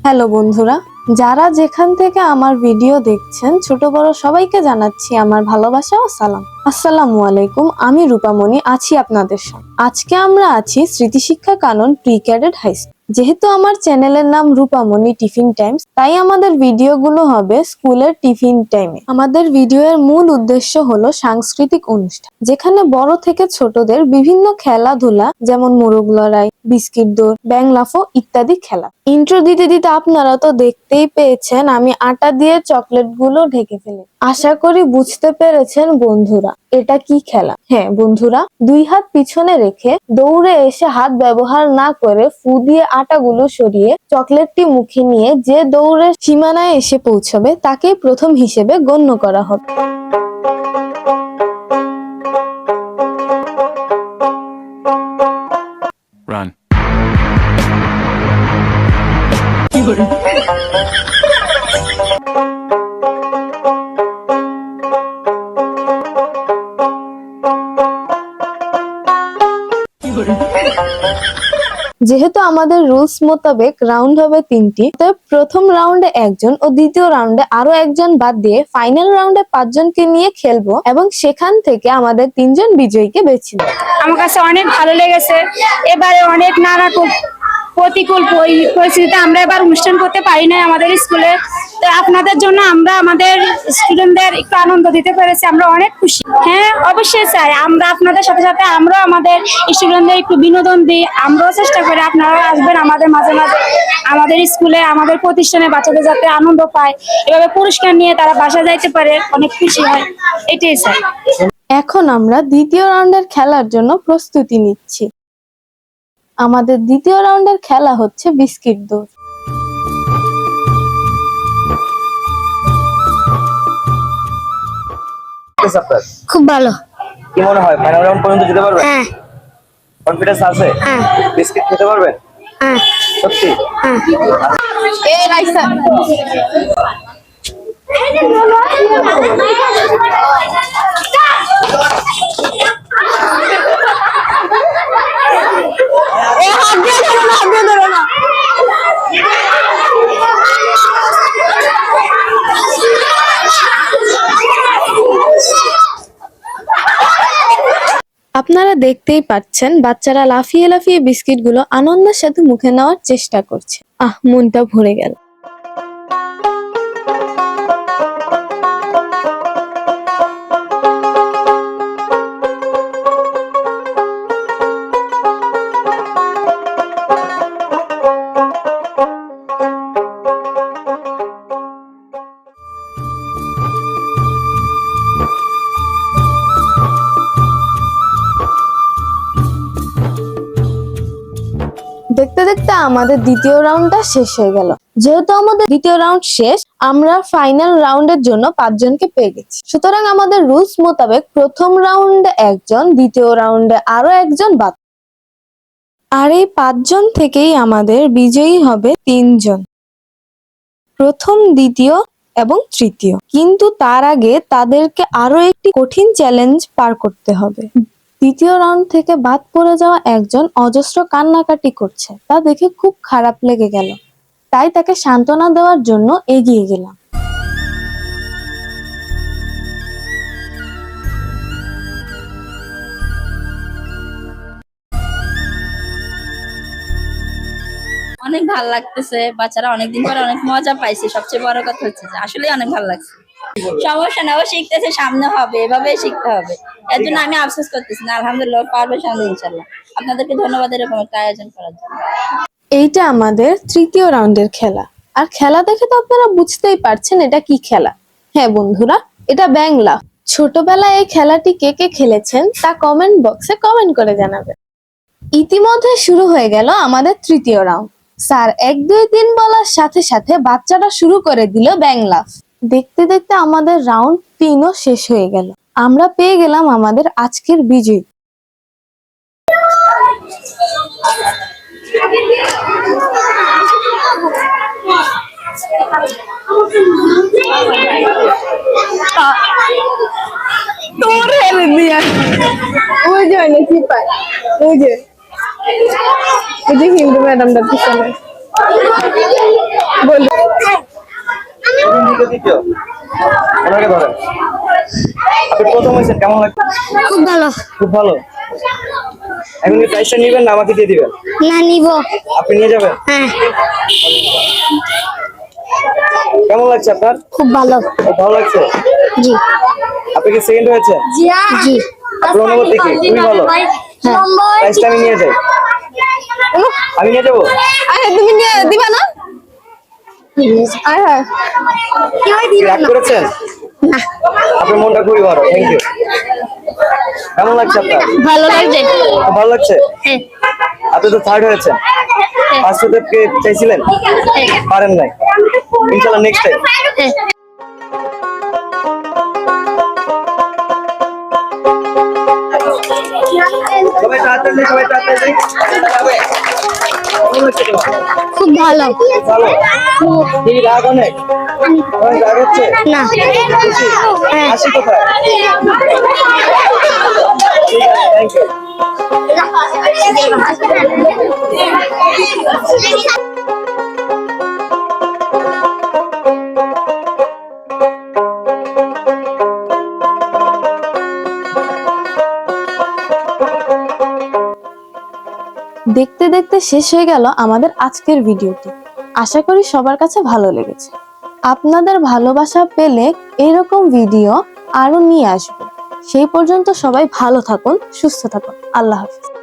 Hello বন্ধুরা, যারা যেখান থেকে আমার ভিডিও দেখছেন ছোট বড় সবাইকে জানাচ্ছি আমার ভালোবাসা ও সালাম। আসসালামু আলাইকুম, আমি রূপামণি আছি আপনাদের সাথে। আজকে আমরা আছি স্মৃতি শিক্ষা কানন প্রি ক্যাডেট হাই স্কুল। যেহেতু আমার চ্যানেলের নাম রূপামণি টিফিন টাইমস, তাই আমাদের ভিডিওগুলো হবে স্কুলের টিফিন টাইমে। আমাদের ভিডিওর মূল উদ্দেশ্য হলো সাংস্কৃতিক অনুষ্ঠান, যেখানে বড় থেকে ছোটদের বিভিন্ন খেলাধুলা যেমন মোরগ লড়াই, বিস্কিট দৌড়, ব্যাং লাফো ইত্যাদি খেলা। ইন্ট্রো দিতে দিতে আপনারা তো দেখতেই পেয়েছেন আমি আটা দিয়ে চকলেট গুলো ঢেকে ফেলি। আশা করি বুঝতে পেরেছেন বন্ধুরা এটা কি খেলা। হ্যাঁ বন্ধুরা, দুই হাত পিছনে রেখে দৌড়ে এসে হাত ব্যবহার না করে ফু দিয়ে আটাগুলো সরিয়ে চকলেটটি মুখে নিয়ে যে দৌড়ে সীমানায় এসে পৌঁছবে তাকেই প্রথম হিসেবে গণ্য করা হবে। Run. যেহেতু আমাদের রুলস মোতাবেক রাউন্ড হবে 3টি, তবে প্রথম রাউন্ডে একজন ও দ্বিতীয় রাউন্ডে আরো একজন বাদ দিয়ে ফাইনাল রাউন্ডে 5 জনকে নিয়ে খেলবো এবং সেখান থেকে আমাদের 3 জন বিজয়ীকে বেছে নেব। আমার কাছে অনেক ভালো লেগেছে। এবারে অনেক নানা প্রতিকূল পরিস্থিতিতে আমরা এবার অনুষ্ঠান করতে পারি না আমাদের স্কুলে। তো আপনাদের জন্য আমরা আমাদের স্টুডেন্টদের একটু আনন্দ দিতে পেরেছি, আমরা অনেক খুশি। হ্যাঁ অবশ্যই চাই আমরা আপনাদের সাথে সাথে আমরাও আমাদের স্টুডেন্টদের একটু বিনোদন দিই, আমরাও চেষ্টা করি আপনারাও আসবেন আমাদের মাঝে মাঝে আমাদের স্কুলে, আমাদের প্রতিষ্ঠানে বাচ্চাদের যাতে আনন্দ পায়, এভাবে পুরস্কার নিয়ে তারা বাসা যাইতে পারে, অনেক খুশি হয়, এটাই চাই। এখন আমরা দ্বিতীয় রাউন্ডের খেলার জন্য প্রস্তুতি নিচ্ছি। আমাদের দ্বিতীয় রাউন্ডের খেলা হচ্ছে বিস্কিট দৌড়। খুব ভালো। কি মনে হয় ফাইনাল রাউন্ড পর্যন্ত যেতে পারবেন? হ্যাঁ কনফিডেন্স আছে? হ্যাঁ বিস্কিট খেতে পারবেন? হ্যাঁ সত্যি? আপনারা দেখতেই পাচ্ছেন বাচ্চারা লাফিয়ে লাফিয়ে বিস্কিটগুলো আনন্দের সাথে মুখে নেওয়ার চেষ্টা করছে। মনটা ভরে গেল। দেখতে দেখতে আমাদের দ্বিতীয় রাউন্ডটা শেষ হয়ে গেল। যেহেতু আমাদের দ্বিতীয় রাউন্ড শেষ, আমরা ফাইনাল রাউন্ডের জন্য 5 জনকে পেয়ে গেছি। সুতরাং আমাদের রুলস মোতাবেক প্রথম রাউন্ডে একজন, দ্বিতীয় রাউন্ডে আরো একজন বাদ। আর এই 5 জন থেকেই আমাদের বিজয়ী হবে 3 জন, প্রথম, দ্বিতীয় এবং তৃতীয়। কিন্তু তার আগে তাদেরকে আরো একটি কঠিন চ্যালেঞ্জ পার করতে হবে। দ্বিতীয় রাউন্ড থেকে বাদ পড়ে যাওয়া একজন অজস্র কান্নাকাটি করছে, তা দেখে খুব খারাপ লেগে গেল। তাই তাকে সান্ত্বনা দেওয়ার জন্য এগিয়ে গেলাম। অনেক ভালো লাগতেছে, বাচ্চারা অনেকদিন পরে অনেক মজা পাইছে। সবচেয়ে বড় কথা হচ্ছে যে আসলে অনেক ভালো লাগছে। সমস্যা না, ও শিখতেছে, সামনে হবে, এভাবেই শিখতে হবে। এর জন্য আমি আফসোস করতেছি না, আলহামদুলিল্লাহ পারবে সামনে ইনশাল্লাহ। আপনাদেরকে ধন্যবাদ এরকম একটা আয়োজন করার জন্য। এইটা আমাদের তৃতীয় রাউন্ডের খেলা। আর খেলা দেখে তো আপনারা বুঝতেই পারছেন এটা কি খেলা। হ্যাঁ বন্ধুরা, এটা ব্যাং লাফ। ছোটবেলায় এই খেলাটি কে কে খেলেছেন তা কমেন্ট বক্সে কমেন্ট করে জানাবেন। ইতিমধ্যে শুরু হয়ে গেল আমাদের তৃতীয় রাউন্ড। স্যার 1 2 3 বলার সাথে সাথে বাচ্চারা শুরু করে দিল ব্যাং লাফ। দেখতে দেখতে আমাদের রাউন্ড 3ও শেষ হয়ে গেল। আমরা পেয়ে গেলাম আমাদের আজকের বিজয়ী। তোর হেলে দিয়া ওই যে অনেক পায় ওই যে হিন্দু ম্যাডামটা পিছনে দ্বিতীয় তৃতীয় ওনাকে ধরেন। আপনি প্রথম হয়েছেন, কেমন লাগছে? খুব ভালো। খুব ভালো। এখন কি প্রাইসটা নিবেন না আমাকে দিয়ে দিবেন? না, নিব। আপনি নিয়ে যাবেন? হ্যাঁ, কেমন লাগছে আপনার? খুব ভালো। খুব ভালো লাগছে। জি আপনি কি সেকেন্ড হয়েছে? জি। আপনার অনুভূতি কি? খুবই ভালো। প্রাইসটা আমি নিয়ে যাই। আমি নিয়ে যাবো? তুমি নিয়ে দিবা না? হ্যাঁ রাগ করেছেন? আপনার মনটা খুবই ভালো। Thank you. কেমন লাগছে আপনার? ভালো লাগছে। খুব ভালো লাগছে। হ্যাঁ, আপনি তো থার্ড হয়েছেন। ফার্স্ট হতে চাইছিলেন, পারেন নাই। ইনশাআল্লাহ নেক্সট টাইম। হ্যাঁ। সবাই তাড়াতাড়ি, সবাই তাড়াতাড়ি। কেমন লাগছে তোমার? খুব ভালো। ভালো। কি রাগ অনেক? অনেক রাগ হচ্ছে? না। খুশি? হ্যাঁ। হাসি কোথায়? ঠিক আছে, থ্যাংক ইউ। দেখতে দেখতে শেষ হয়ে গেল আমাদের আজকের ভিডিওটি। আশা করি সবার কাছে ভালো লেগেছে। আপনাদের ভালোবাসা পেলে এরকম ভিডিও আরো নিয়ে আসবো। সেই পর্যন্ত সবাই ভালো থাকুন, সুস্থ থাকুন। আল্লাহ হাফেজ।